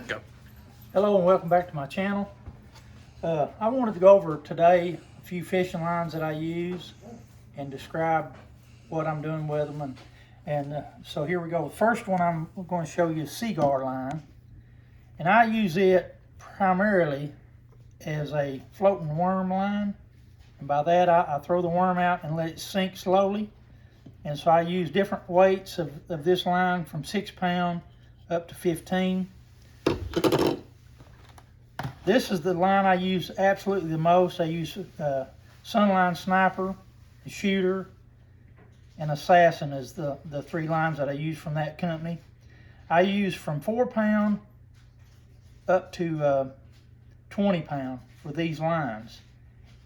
Go. Hello and welcome back to my channel. I wanted to go over today a few fishing lines that I use and describe what I'm doing with them. So here we go. The first one I'm going to show you is Seaguar line. And I use it primarily as a floating worm line. And by that I throw the worm out and let it sink slowly. And so I use different weights of this line from 6 pound up to 15. This is the line I use absolutely the most. I use Sunline Sniper, Shooter, and Assassin as the three lines that I use from that company. I use from 4 pound up to 20 pound for these lines.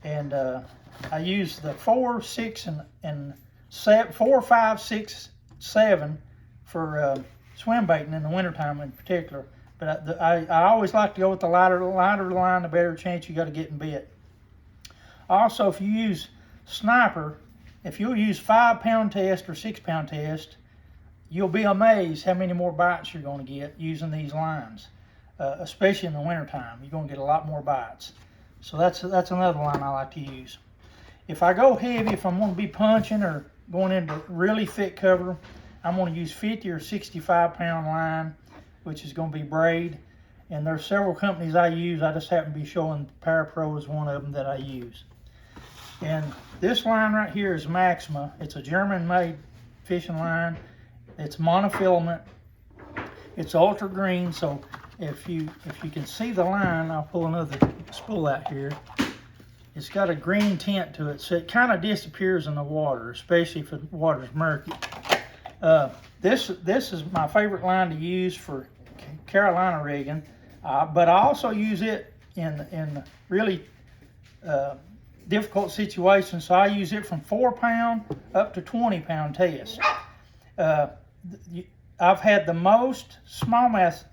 And I use the 4, 6, and 7, 4, 5, 6, 7 for swim baiting in the wintertime in particular. But I always like to go with the lighter the line, the better chance you got of getting bit. Also, if you use Sniper, if you'll use 5 pound test or 6 pound test, you'll be amazed how many more bites you're going to get using these lines, especially in the wintertime. You're going to get a lot more bites. So that's another line I like to use. If I go heavy, if I'm going to be punching or going into really thick cover, I'm going to use 50 or 65 pound line, which is going to be braid. And there's several companies I use. I just happen to be showing Parapro is one of them that I use. And this line right here is Maxima. It's a German-made fishing line. It's monofilament. It's ultra green. So if you can see the line, I'll pull another spool out here. It's got a green tint to it, so it kind of disappears in the water, especially if the water's murky. This is my favorite line to use for Carolina rigging, but I also use it in really difficult situations. So I use it from 4 pound up to 20 pound test. I've had the most smallmouth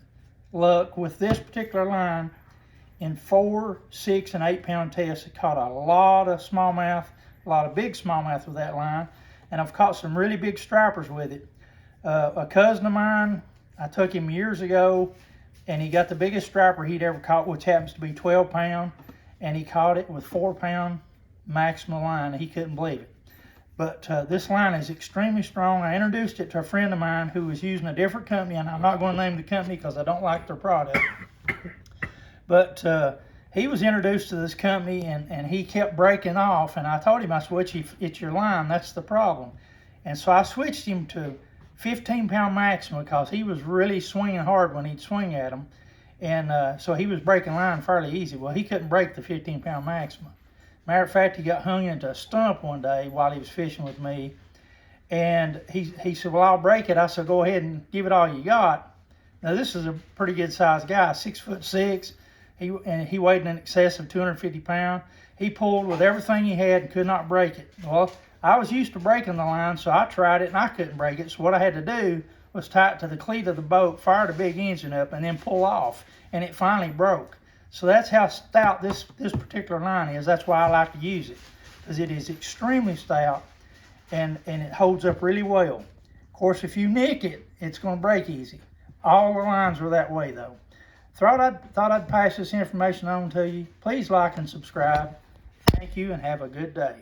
luck with this particular line in 4, 6, and 8 pound tests. I caught a lot of smallmouth, a lot of big smallmouth with that line, and I've caught some really big stripers with it. A cousin of mine, I took him years ago, and he got the biggest striper he'd ever caught, which happens to be 12 pound, and he caught it with 4 pound Maxima line. He couldn't believe it. But this line is extremely strong. I introduced it to a friend of mine who was using a different company, and I'm not going to name the company because I don't like their product. But he was introduced to this company, and he kept breaking off, and I told him, I said, it's your line, that's the problem. And so I switched him to 15 pound Maxima because he was really swinging hard when he'd swing at him. And so he was breaking line fairly easy. Well, he couldn't break the 15 pound Maxima. Matter of fact, he got hung into a stump one day while he was fishing with me. And he said, well, I'll break it. I said, go ahead and give it all you got. Now, this is a pretty good sized guy, 6'6". He weighed in excess of 250 pounds. He pulled with everything he had and could not break it. Well, I was used to breaking the line, so I tried it and I couldn't break it. So what I had to do was tie it to the cleat of the boat, fire the big engine up, and then pull off. And it finally broke. So that's how stout this particular line is. That's why I like to use it, because it is extremely stout and it holds up really well. Of course, if you nick it, it's going to break easy. All the lines are that way, though. Thought I'd pass this information on to you. Please like and subscribe. Thank you and have a good day.